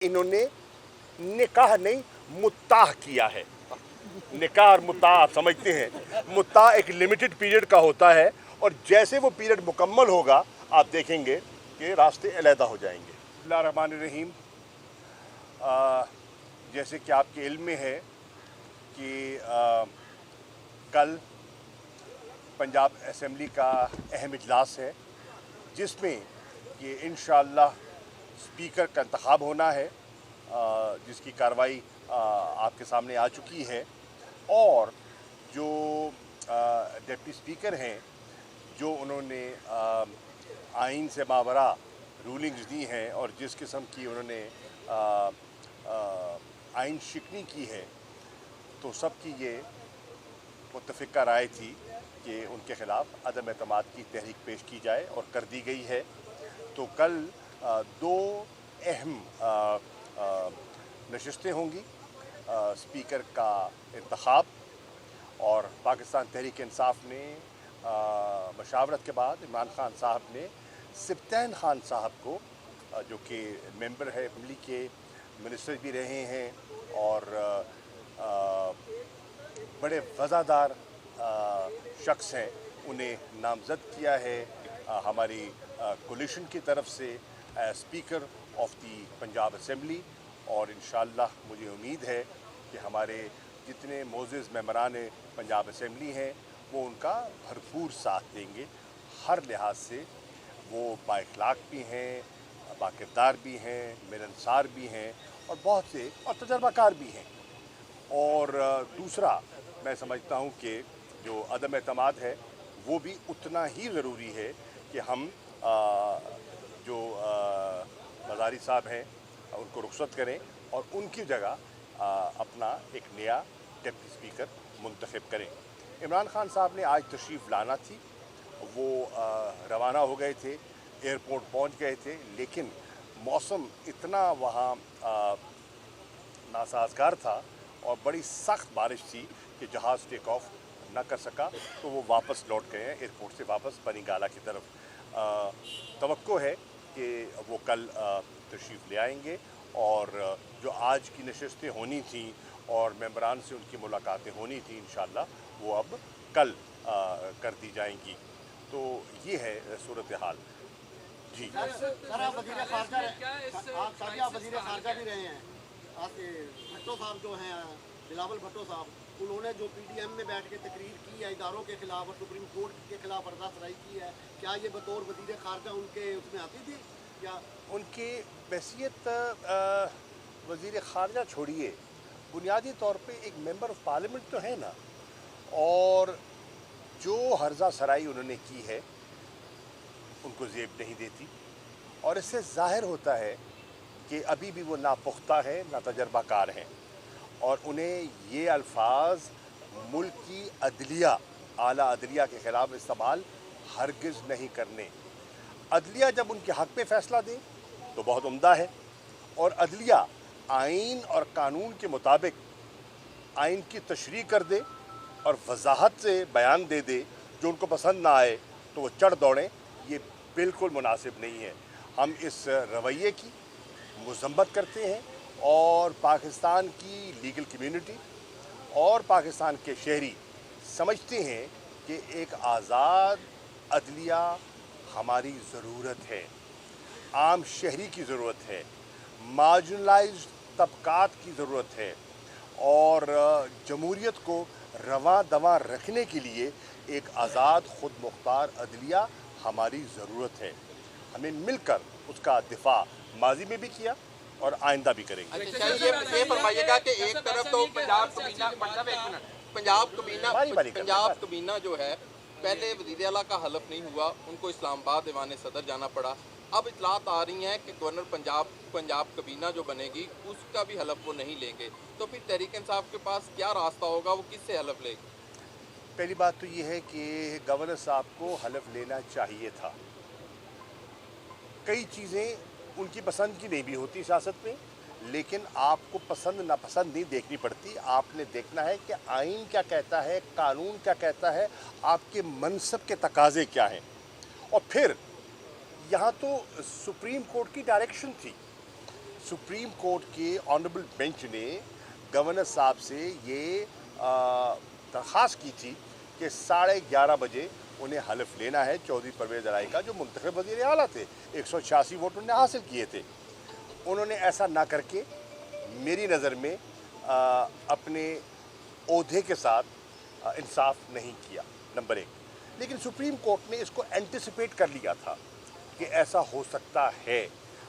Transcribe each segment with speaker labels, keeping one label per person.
Speaker 1: इन्होंने निकाह नहीं मुत्ताह किया है। निकाह और मुत्ताह आप समझते हैं, मुत्ताह एक लिमिटेड पीरियड का होता है और जैसे वो पीरियड मुकम्मल होगा आप देखेंगे कि रास्ते अलहदा हो जाएंगे। बिस्मिल्लाहिर्रहमानिर्रहीम। जैसे कि आपके इल्म में है कि कल पंजाब असेंबली का अहम इजलास है जिसमें कि इंशाअल्लाह स्पीकर का इंतखाब होना है, जिसकी कार्रवाई आपके सामने आ चुकी है। और जो डिप्टी स्पीकर हैं, जो उन्होंने आइन से मावरा रूलिंग्स दी हैं और जिस किस्म की उन्होंने आइन शिकनी की है, तो सबकी ये मुत्तफ़िका राय थी कि उनके ख़िलाफ़ अदम एतमाद की तहरीक पेश की जाए और कर दी गई है। तो कल दो अहम नशिस्तें होंगी, स्पीकर का इंतखाब, और पाकिस्तान तहरीक इंसाफ ने मशावरत के बाद इमरान खान साहब ने सिब्तैन खान साहब को, जो कि मेंबर है असेंबली के, मिनिस्टर भी रहे हैं और बड़े वज़ादार शख्स हैं, उन्हें नामज़द किया है हमारी कोलिशन की तरफ से speaker of the Punjab assembly. और इंशाअल्लाह मुझे उम्मीद है कि हमारे जितने मोअज़्ज़ज़ मेंबरान पंजाब असेंबली हैं वो उनका भरपूर साथ देंगे। हर लिहाज से वो बाइखलाक भी हैं, बाकिरदार भी हैं, मिलनसार भी हैं और बहुत से और तजर्बाकार भी हैं। और दूसरा मैं समझता हूँ कि जो अदम एतमाद है वो भी उतना ही ज़रूरी है कि हम जो मज़ारी साहब हैं उनको रुखसत करें और उनकी जगह अपना एक नया डिप्टी स्पीकर मुंतखब करें। इमरान खान साहब ने आज तशरीफ़ लाना थी, वो रवाना हो गए थे, एयरपोर्ट पहुंच गए थे, लेकिन मौसम इतना वहाँ नासाज़गार था और बड़ी सख्त बारिश थी कि जहाज़ टेक ऑफ न कर सका, तो वो वापस लौट गए हैं एयरपोर्ट से वापस बनीगाला की तरफ। तवक्को है कि वो कल तशरीफ़ ले आएंगे और जो आज की नशिस्तें होनी थी और मेंबरान से उनकी मुलाकातें होनी थी इंशाअल्लाह वो अब कल कर दी जाएंगी। तो ये है सूरत हाल। जी
Speaker 2: सर, आप वज़ीर ख़ारजा भी रहे हैं। आपके भट्टो साहब जो हैं, बिलावल भट्टो साहब, उन्होंने जो PDM में बैठ के तकरीर की है इदारों के ख़िलाफ़ और सुप्रीम कोर्ट के ख़िलाफ़ अर्ज़ासराई की है, क्या ये बतौर वज़ीर ख़ारजा उनके उसमें आती थी? क्या
Speaker 1: उनकी हैसियत वज़ीर ख़ारजा छोड़िए, बुनियादी तौर पे एक मेंबर ऑफ़ पार्लियामेंट तो है ना, और जो हर्जा सराई उन्होंने की है उनको ज़ेब नहीं देती और इससे ज़ाहिर होता है कि अभी भी वो नापुख्ता है, ना तजर्बाकार हैं और उन्हें ये अल्फाज मुल्क की अदलिया, आला अदलिया के ख़िलाफ़ इस्तेमाल हरगिज़ नहीं करने। अदलिया जब उनके हक़ में फ़ैसला दे तो बहुत उम्दा है और अदलिया आइन और कानून के मुताबिक आइन की तशरीह कर दे और वजाहत से बयान दे दे, जो उनको पसंद ना आए तो वो चढ़ दौड़ें, ये बिल्कुल मुनासिब नहीं है। हम इस रवैये की मज़म्मत करते हैं और पाकिस्तान की लीगल कम्यूनिटी और पाकिस्तान के शहरी समझते हैं कि एक आज़ाद अदलिया हमारी ज़रूरत है, आम शहरी की ज़रूरत है, मार्जिनलाइज्ड तबकात की ज़रूरत है और जमहूरियत को रवां दवां रखने के लिए एक आज़ाद खुद मुख्तार अदलिया हमारी ज़रूरत है। हमें मिलकर उसका दिफा माजी में भी किया और आइंदा भी करेंगे।
Speaker 3: अच्छा, ये फरमाइएगा कि एक तरफ तो पंजाब कबीना जो है, पहले वज़ीर आला का हलफ नहीं हुआ, उनको इस्लामाबाद दीवान सदर जाना पड़ा। अब इतलात आ रही हैं कि गवर्नर पंजाब कबीना जो बनेगी उसका भी हलफ वो नहीं लेंगे, तो फिर तहरीक इंसाफ के पास क्या रास्ता होगा, वो किससे हलफ लेगी?
Speaker 1: पहली बात तो ये है कि गवर्नर साहब को हलफ लेना चाहिए था। कई चीज़ें उनकी पसंद की नहीं भी होती सियासत में, लेकिन आपको पसंद नापसंद नहीं देखनी पड़ती। आपने देखना है कि आइन क्या कहता है, कानून क्या कहता है, आपके मनसब के तकाजे क्या हैं। और फिर यहाँ तो सुप्रीम कोर्ट की डायरेक्शन थी सुप्रीम कोर्ट के ऑनरेबल बेंच ने गवर्नर साहब से ये दरख्वास्त की थी कि 11:30 बजे उन्हें हलफ लेना है चौधरी परवेज़ इलाही का, जो मुंतखब वज़ीर आला थे। 186 वोट उन्होंने हासिल किए थे। उन्होंने ऐसा ना करके मेरी नज़र में अपने ओहदे के साथ इंसाफ नहीं किया, नंबर 1। लेकिन सुप्रीम कोर्ट ने इसको एंटिसिपेट कर लिया था कि ऐसा हो सकता है,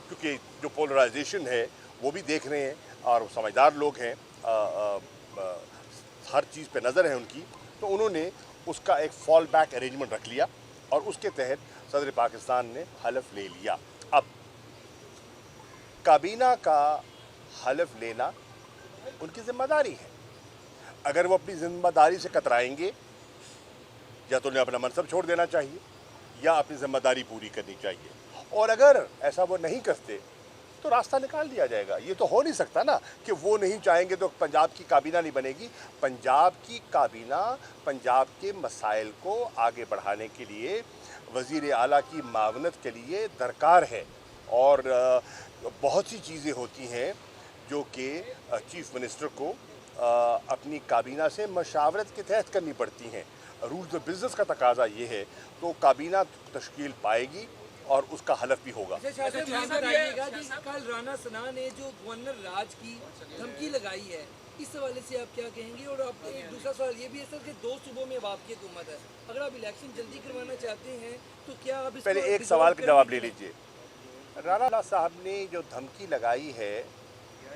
Speaker 1: क्योंकि जो पोलराइजेशन है वो भी देख रहे हैं और समझदार लोग हैं, हर चीज़ पे नज़र है उनकी, तो उन्होंने उसका एक फॉल बैक अरेंजमेंट रख लिया और उसके तहत सदर पाकिस्तान ने हलफ ले लिया। अब काबीना का हलफ लेना उनकी ज़िम्मेदारी है। अगर वो अपनी ज़िम्मेदारी से कतराएंगे, या तो उन्हें अपना मनसब छोड़ देना चाहिए या अपनी ज़िम्मेदारी पूरी करनी चाहिए, और अगर ऐसा वो नहीं करते तो रास्ता निकाल दिया जाएगा। ये तो हो नहीं सकता ना कि वो नहीं चाहेंगे तो पंजाब की काबीना नहीं बनेगी। पंजाब की काबीना पंजाब के मसाइल को आगे बढ़ाने के लिए वज़ीर आला की मावनत के लिए दरकार है, और बहुत सी चीज़ें होती हैं जो कि चीफ़ मिनिस्टर को अपनी काबीना से मशावरत के तहत करनी पड़ती हैं। रूल्स ऑफ बिज़नेस का तकाजा ये है, तो काबीना तश्कील पाएगी और उसका हलफ भी होगा।
Speaker 4: अच्छा, ये बताइएगा कि कल राणा सना ने जो गवर्नर राज की धमकी लगाई है, इस हवाले से आप क्या कहेंगे? और आप एक दूसरा सवाल ये भी है सर कि 2 सूबों में अब आपकी हुकूमत है, अगर आप इलेक्शन जल्दी करवाना चाहते हैं तो क्या आप इसको
Speaker 1: पहले एक सवाल का जवाब ले लीजिए। राणा साहब ने जो धमकी लगाई है,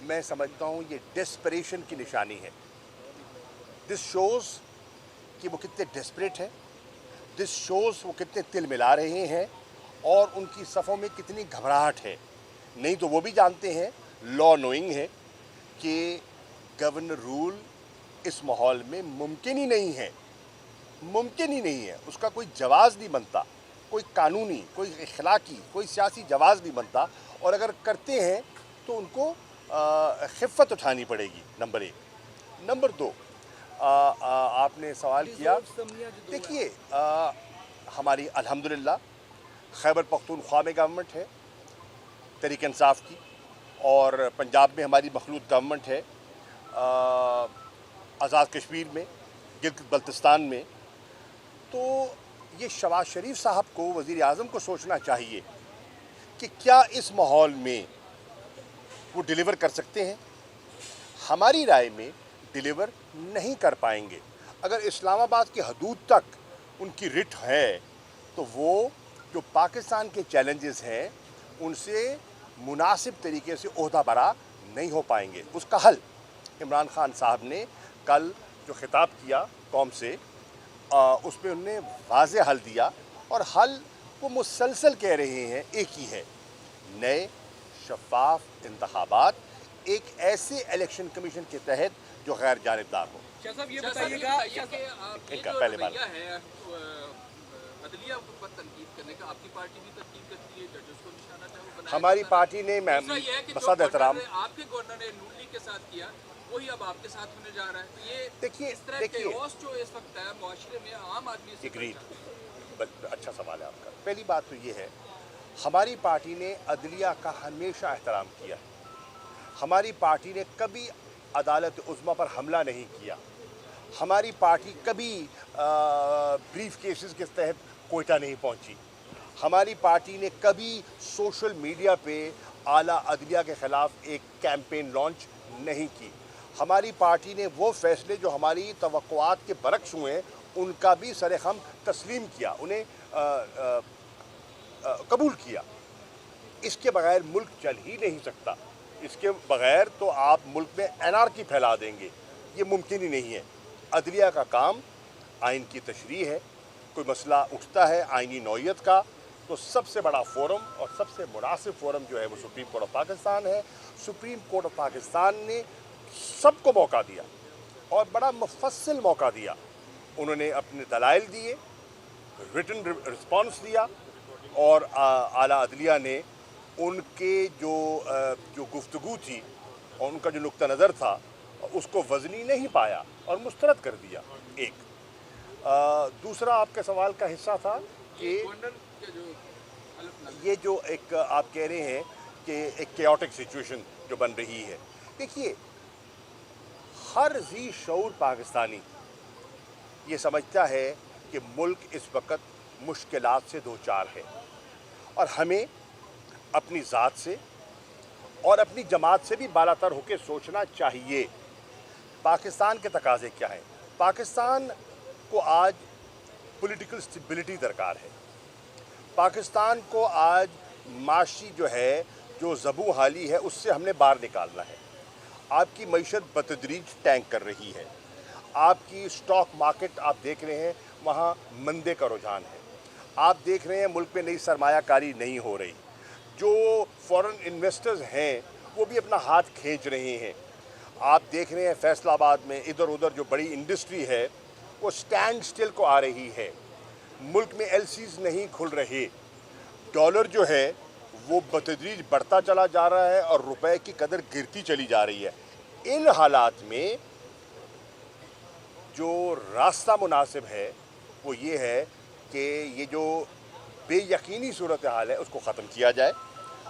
Speaker 1: मैं समझता हूँ ये डेस्परेशन की निशानी है। दिस शोज़ कि वो कितने डेस्परेट हैं, दिस शोज़ वो कितने तिल मिला रहे हैं और उनकी सफ़ों में कितनी घबराहट है। नहीं तो वो भी जानते हैं, लॉ नोइंग है, कि गवर्नर रूल इस माहौल में मुमकिन ही नहीं है, मुमकिन ही नहीं है। उसका कोई जवाज़ नहीं बनता, कोई कानूनी, कोई इखलाकी, कोई सियासी जवाज़ नहीं बनता, और अगर करते हैं तो उनको खिफ़त उठानी पड़ेगी, नंबर 1। नंबर 2, आपने सवाल किया, देखिए हमारी अल्हम्दुलिल्लाह खैबर पख्तूनख्वा में गवर्नमेंट है तहरीक इंसाफ की, और पंजाब में हमारी मखलूत गवर्नमेंट है, आज़ाद कश्मीर में, गिलगित बल्तिस्तान में। तो ये शहबाज शरीफ साहब को, वज़ीर आज़म को सोचना चाहिए कि क्या इस माहौल में वो डिलीवर कर सकते हैं। हमारी राय में डिलीवर नहीं कर पाएंगे। अगर इस्लामाबाद की हदूद तक उनकी रिट है तो वो जो पाकिस्तान के चैलेंजेस हैं उनसे मुनासिब तरीके से ओहदा बरा नहीं हो पाएंगे। उसका हल इमरान खान साहब ने कल जो खिताब किया कौम से, उसमें उन्होंने वाज़े हल दिया, और हल वो मुसलसल कह रहे हैं एक ही है, नए शफाफ इंतखाबात, एक ऐसे इलेक्शन कमीशन के तहत जो गैर जानिबदार हो।
Speaker 4: साहब ये बताइएगा
Speaker 3: कि
Speaker 1: पहले बात
Speaker 3: है अदलिया पर तनकीद करने का, आपकी पार्टी भी तनकीद करती है, जजेस को निशाना चाहे वो बनाया।
Speaker 1: हमारी पार्टी ने मसद एहतराम
Speaker 3: आपके गवर्नर ने नून लीग के साथ किया, वही अब आपके साथ होने जा रहा है। तो ये
Speaker 1: देखिए
Speaker 3: केओस जो इस वक्त है मुआशरे में आम आदमी से
Speaker 1: एग्रीड, अच्छा सवाल है आपका। पहली बात तो ये है, हमारी पार्टी ने अदलिया का हमेशा एहतराम किया। हमारी पार्टी ने कभी अदालत उज़्मा पर हमला नहीं किया। हमारी पार्टी कभी ब्रीफ केसेस के तहत कोयटा नहीं पहुंची। हमारी पार्टी ने कभी सोशल मीडिया पे आला अदलिया के ख़िलाफ़ एक कैंपेन लॉन्च नहीं की। हमारी पार्टी ने वो फैसले जो हमारी तवक्कुआत के बरक्स हुए हैं उनका भी सरेखम तस्लीम किया, उन्हें कबूल किया। इसके बगैर मुल्क चल ही नहीं सकता। इसके बगैर तो आप मुल्क में एनार्की फैला देंगे, ये मुमकिन ही नहीं है। अदलिया का काम आइन की तशरीह है। कोई मसला उठता है आइनी नौइयत का, तो सबसे बड़ा फ़ोरम और सबसे मुनासिब फ़ोरम जो है वो सुप्रीम कोर्ट ऑफ पाकिस्तान है। सुप्रीम कोर्ट ऑफ पाकिस्तान ने सबको मौका दिया और बड़ा मुफस्सिल मौका दिया। उन्होंने अपने दलाइल दिए, रिटन रिस्पॉन्स दिया, और आला अदलिया ने उनके जो गुफ्तगू थी और उनका जो नुक्ता नज़र था उसको वज़नी नहीं पाया और मुस्तरद कर दिया। एक दूसरा आपके सवाल का हिस्सा था कि ये जो एक आप कह रहे हैं कि एक केओटिक सिचुएशन जो बन रही है। देखिए, हर ज़ी शऊर पाकिस्तानी ये समझता है कि मुल्क इस वक्त मुश्किलात से दो चार है और हमें अपनी ज़ात से और अपनी जमात से भी बालातर होकर सोचना चाहिए। पाकिस्तान के तकाज़े क्या हैं? पाकिस्तान को आज पॉलिटिकल स्टेबिलिटी दरकार है। पाकिस्तान को आज माशी जो है, जो ज़बू हाली है, उससे हमने बाहर निकालना है। आपकी मईशत बतदरीज टैंक कर रही है। आपकी स्टॉक मार्केट आप देख रहे हैं, वहाँ मंदे का रुझान है। आप देख रहे हैं मुल्क में नई सरमायाकारी नहीं हो रही। जो फॉरेन इन्वेस्टर्स हैं वो भी अपना हाथ खींच रहे हैं। आप देख रहे हैं फैसलाबाद में इधर उधर जो बड़ी इंडस्ट्री है वो स्टैंड स्टिल को आ रही है। मुल्क में एलसीज नहीं खुल रहे। डॉलर जो है वो बतदरीज बढ़ता चला जा रहा है और रुपए की कदर गिरती चली जा रही है। इन हालात में जो रास्ता मुनासिब है वो ये है कि ये जो बेयकीनी सूरत हाल है उसको ख़त्म किया जाए,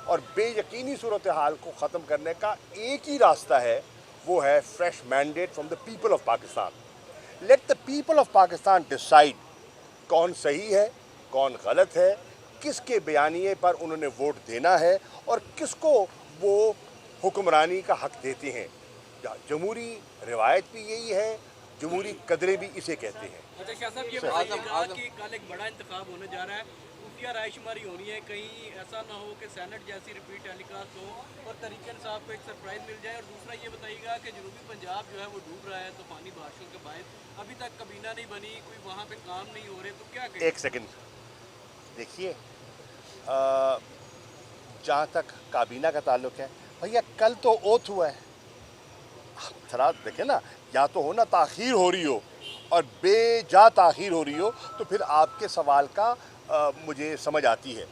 Speaker 1: और बेयकीनी सूरत हाल को ख़त्म करने का एक ही रास्ता है, वो है fresh mandate from the people of Pakistan. Let the people of Pakistan decide कौन सही है, कौन गलत है, किसके बयानिए पर उन्होंने वोट देना है और किसको वो हुक्मरानी का हक देते हैं। जमहूरी रिवायत भी यही है, जमहूरी कदरें भी इसे कहते हैं।
Speaker 5: अच्छा शाह साहब, ये बताइएगा कि कल एक बड़ा इंतखाब होने जा रहा है, खुफिया रायशुमारी होनी है, कहीं ऐसा ना हो कि सेनेट जैसी रिपीट टेलीकास्ट हो और तरीके इंसाफ को एक सरप्राइज मिल जाए। और दूसरा ये बताइएगा कि जनूबी पंजाब जो है वो डूब रहा है तूफानी बारिशों के बाद, अभी तक कबीना नहीं बनी, कोई वहाँ पे काम नहीं हो रहे, तो क्या करें?
Speaker 1: एक सेकंड देखिए, जहाँ तक काबीना का ताल्लुक है, भैया कल तो ओथ हुआ है। थोड़ा देखें ना, या तो हो ना ताख़ीर हो रही हो और बेजा ताख़ीर हो रही हो तो फिर आपके सवाल का मुझे समझ आती है।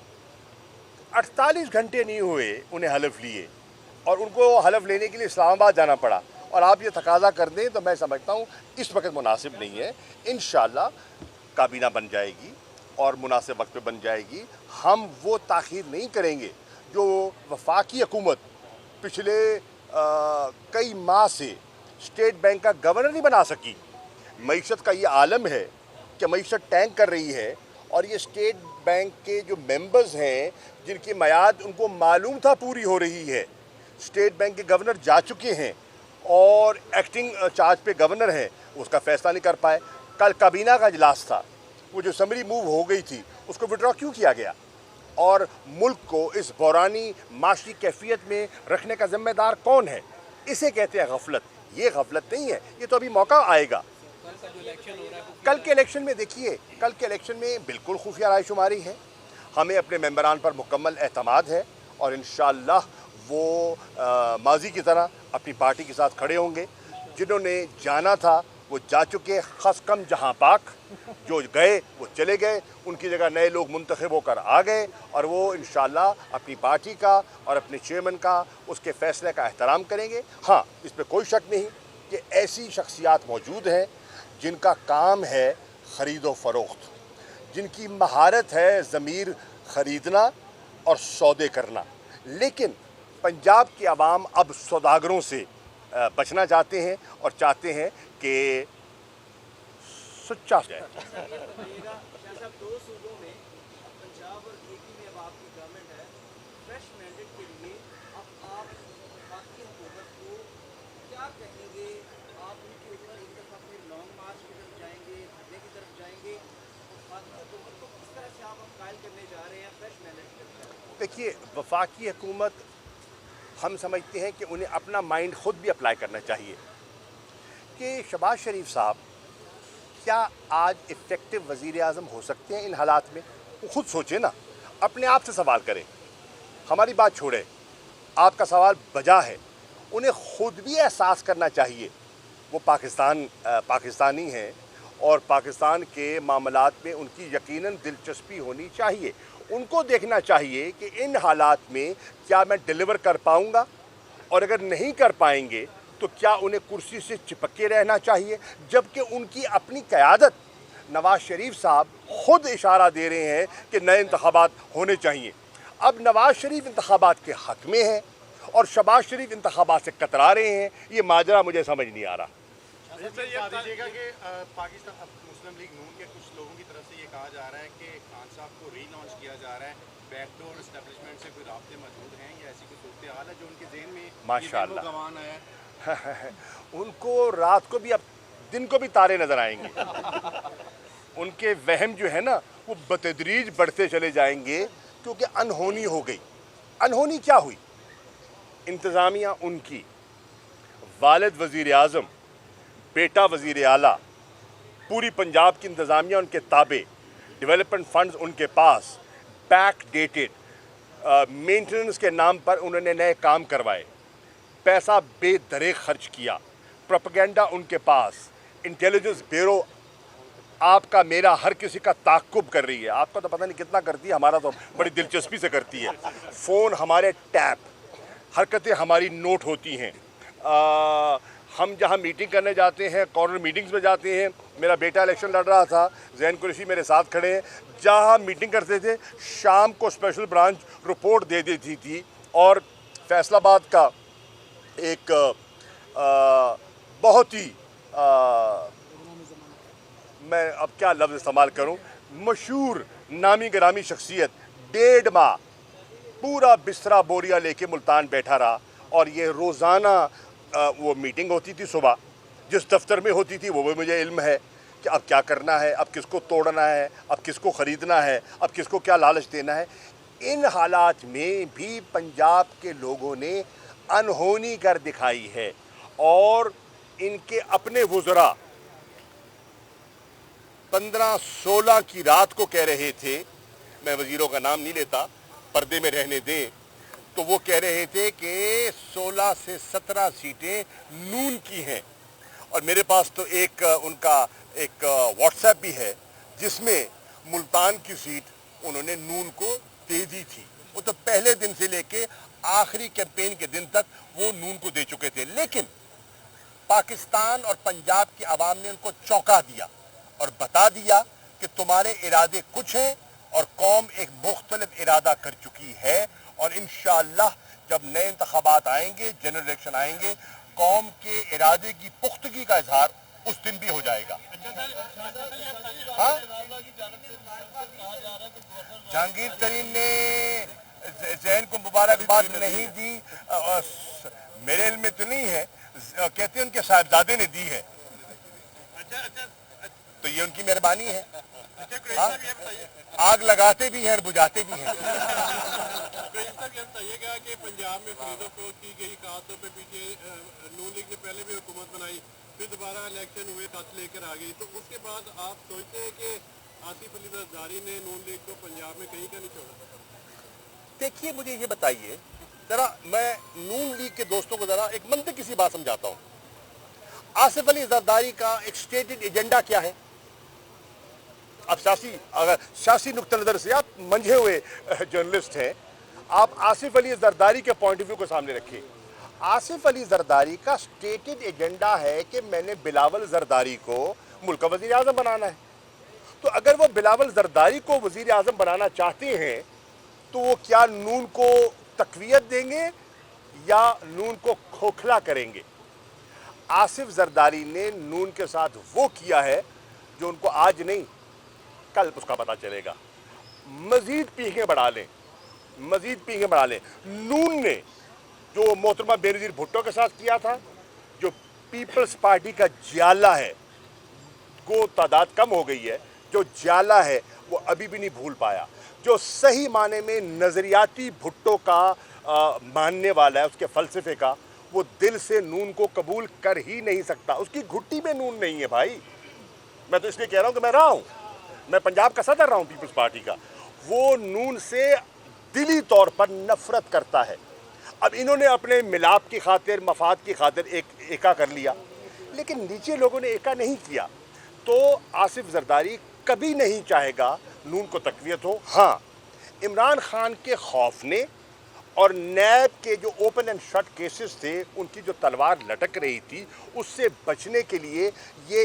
Speaker 1: 48 घंटे नहीं हुए उन्हें हलफ लिए और उनको हलफ लेने के लिए इस्लामाबाद जाना पड़ा, और आप ये तकाजा कर दें तो मैं समझता हूँ इस वक्त मुनासिब नहीं है। इंशाअल्लाह काबीना बन जाएगी और मुनासिब वक्त पे बन जाएगी। हम वो ताख़ीर नहीं करेंगे जो वफाकी हुकूमत पिछले कई माह से स्टेट बैंक का गवर्नर नहीं बना सकी। मईशत का ये आलम है कि मईशत टैंक कर रही है, और ये स्टेट बैंक के जो मेंबर्स हैं जिनकी मियाद उनको मालूम था पूरी हो रही है, स्टेट बैंक के गवर्नर जा चुके हैं और एक्टिंग चार्ज पे गवर्नर हैं, उसका फ़ैसला नहीं कर पाए। कल काबीना का इजलास था, वो जो समरी मूव हो गई थी उसको विड्रॉ क्यों किया गया? और मुल्क को इस बौरानी माशी कैफियत में रखने का ज़िम्मेदार कौन है? इसे कहते हैं गफलत। ये गफलत नहीं है, ये तो अभी मौका आएगा। कल के इलेक्शन में देखिए, कल के इलेक्शन में बिल्कुल खुफिया रायशुमारी है। हमें अपने मेंबरान पर मुकम्मल एतमाद है और इंशाअल्लाह वो माजी की तरह अपनी पार्टी के साथ खड़े होंगे। जिन्होंने जाना था वो जा चुके, खस कम जहाँ पाक, जो गए वो चले गए, उनकी जगह नए लोग मुंतखब होकर आ गए, और वो इंशाअल्लाह अपनी पार्टी का और अपने चेयरमैन का उसके फ़ैसले का एहतराम करेंगे। हाँ, इस पर कोई शक नहीं कि ऐसी शख्सियात मौजूद हैं जिनका काम है ख़रीदो फ़रोख्त, जिनकी महारत है ज़मीर ख़रीदना और सौदे करना। लेकिन पंजाब की आवाम अब सौदागरों से बचना चाहते हैं और चाहते हैं कि सुच्चा जाए।
Speaker 5: दो सूबों में पंजाब और यूपी में अब आपकी गवर्नमेंट है, फ्रेश मैंडेट के लिए अब आप बाकी हुकूमत को क्या कहेंगे? आप उनके ऊपर एक तरफ अपने लॉन्ग मार्च की तरफ जाएंगे, धरने की तरफ जाएंगे, बाकी हुकूमत को किस तरह से आप कायल करने जा रहे हैं फ्रेश मैंडेट की तरफ?
Speaker 1: देखिए, वफाकी हुकूमत हम समझते हैं कि उन्हें अपना माइंड ख़ुद भी अप्लाई करना चाहिए कि शहबाज शरीफ साहब क्या आज इफ़ेक्टिव वज़ीर-ए-आज़म हो सकते हैं इन हालात में? वो ख़ुद सोचें ना, अपने आप से सवाल करें, हमारी बात छोड़ें। आपका सवाल बजा है, उन्हें ख़ुद भी एहसास करना चाहिए। वो पाकिस्तानी हैं और पाकिस्तान के मामलात में उनकी यकीनन दिलचस्पी होनी चाहिए। उनको देखना चाहिए कि इन हालात में क्या मैं डिलीवर कर पाऊँगा, और अगर नहीं कर पाएंगे तो क्या उन्हें कुर्सी से चिपक के रहना चाहिए, जबकि उनकी अपनी क़यादत नवाज़ शरीफ साहब ख़ुद इशारा दे रहे हैं कि नए इंतखाबात होने चाहिए। اب नवाज शरीफ इंतखाबात के हक में है और शहबाज शरीफ इंतखाबात से कतरा रहे हैं। ये माजरा मुझे समझ नहीं आ रहा।
Speaker 6: सर ये बता दीजिएगा कि पाकिस्तान मुस्लिम लीग नून के कुछ लोगों की तरफ से ये कहा जा रहा है कि खान साहब को रीलॉन्च किया जा रहा है, बैकडोर एस्टेब्लिशमेंट से कोई राब्ते मौजूद हैं या ऐसी कोई सूरत हाल है जो उनके ज़हन में
Speaker 1: माशाअल्लाह
Speaker 6: गवान है?
Speaker 1: उनको रात को भी, अब दिन को भी तारे नजर आएंगे। उनके वहम जो है ना वो बतदरीज बढ़ते चले जाएंगे क्योंकि अनहोनी हो गई। अनहोनी क्या हुई? इंतज़ामिया उनकी, वालिद वज़ीर आज़म, बेटा वज़ीर आला, पूरी पंजाब की इंतज़ामिया उनके ताबे, डेवलपमेंट फंड्स उनके पास, बैक डेटेड, मेंटेनेंस के नाम पर उन्होंने नए काम करवाए, पैसा बेदरे खर्च किया, प्रोपेगेंडा उनके पास, इंटेलिजेंस ब्यूरो आपका मेरा हर किसी का ताक़ुब कर रही है। आपका तो पता नहीं कितना करती है, हमारा तो बड़ी दिलचस्पी से करती है। फ़ोन हमारे टैप, हरकतें हमारी नोट होती हैं। हम जहाँ मीटिंग करने जाते हैं, कॉर्नर मीटिंग्स में जाते हैं, मेरा बेटा इलेक्शन लड़ रहा था, जैन कुरैशी मेरे साथ खड़े हैं, जहाँ मीटिंग करते थे शाम को स्पेशल ब्रांच रिपोर्ट दे देती थी। और फैसलाबाद का एक बहुत ही मैं अब क्या लफ्ज़ इस्तेमाल करूं, मशहूर नामी गिरामी शख्सियत 1.5 माह पूरा बिस्तरा बोरिया लेके मुल्तान बैठा रहा। और ये रोज़ाना वो मीटिंग होती थी सुबह, जिस दफ्तर में होती थी वो भी मुझे इल्म है कि अब क्या करना है, अब किसको तोड़ना है, अब किसको ख़रीदना है, अब किसको क्या लालच देना है। इन हालात में भी पंजाब के लोगों ने अनहोनी कर दिखाई है। और इनके अपने वुज़रा 15-16 की रात को कह रहे थे, मैं वज़ीरों का नाम नहीं लेता, पर्दे में रहने दें, तो वो कह रहे थे कि 16 से 17 सीटें नून की हैं। और मेरे पास तो एक उनका एक व्हाट्सएप भी है जिसमें मुल्तान की सीट उन्होंने नून को दे दी थी। वो तो पहले दिन से लेके आखिरी कैंपेन के दिन तक वो नून को दे चुके थे। लेकिन पाकिस्तान और पंजाब की आवाम ने उनको चौंका दिया और बता दिया कि तुम्हारे इरादे कुछ हैं और कौम एक मुख्तलिफ इरादा कर चुकी है। और इंशाअल्लाह जब नए इंतखाबात आएंगे, जनरल इलेक्शन आएंगे, कौम के इरादे की पुख्तगी का इजहार उस दिन भी हो जाएगा। हाँ, जहांगीर तरीन ने जैन को मुबारकबाद नहीं दी, मेरे इल्म में तो नहीं है, कहते हैं उनके साहिबजादे ने दी है, तो ये उनकी मेहरबानी है। हाँ? आग लगाते भी हैं और बुझाते भी हैं।
Speaker 6: बताइएगा कि पंजाब में फरीदों को की गई कातों पे पीछे नून लीग ने पहले भी हुकूमत बनाई, फिर दोबारा इलेक्शन हुए, खत लेकर आ गई, तो उसके बाद आप सोचते हैं कि आसिफ अली जरदारी ने नून लीग को पंजाब में कहीं का नहीं छोड़ा?
Speaker 1: देखिए, मुझे ये बताइए जरा, मैं नून लीग के दोस्तों को जरा एक मंतकी सी बात समझाता हूँ। आसिफ अली जरदारी का एक स्टेटेड एजेंडा क्या है? अब अगर सियासी नुक्ता नज़र से आप मंझे हुए जर्नलिस्ट हैं, आप आसिफ अली जरदारी के पॉइंट ऑफ व्यू को सामने रखिए। आसिफ अली जरदारी का स्टेटेड एजेंडा है कि मैंने बिलावल जरदारी को मुल्क का वज़ीर आज़म बनाना है। तो अगर वो बिलावल जरदारी को वज़ीर आज़म बनाना चाहते हैं तो वो क्या नून को तक़वियत देंगे या नून को खोखला करेंगे? आसिफ जरदारी ने नून के साथ वो किया है जो उनको आज नहीं कल उसका पता चलेगा। मज़ीद पीखें बढ़ा लें, मज़ीद पीखें बढ़ा लें। नून ने जो मोहतरमा बेनज़ीर भुट्टो के साथ किया था, जो पीपल्स पार्टी का जाला है, को तादाद कम हो गई है, जो जाला है वो अभी भी नहीं भूल पाया। जो सही माने में नज़रियाती भुट्टो का मानने वाला है, उसके फ़लसफ़े का, वो दिल से नून को कबूल कर ही नहीं सकता। उसकी घुट्टी में नून नहीं है भाई। मैं तो इसलिए कह रहा हूँ कि मैं रहा हूँ, मैं पंजाब का सदर रहा हूँ पीपल्स पार्टी का। वो नून से दिली तौर पर नफ़रत करता है। अब इन्होंने अपने मिलाप की खातिर, मफाद की खातिर एका कर लिया, लेकिन नीचे लोगों ने एका नहीं किया। तो आसिफ जरदारी कभी नहीं चाहेगा नून को तक़वियत हो। हाँ, इमरान खान के खौफ ने और नैब के जो ओपन एंड शट केसेस थे, उनकी जो तलवार लटक रही थी, उससे बचने के लिए ये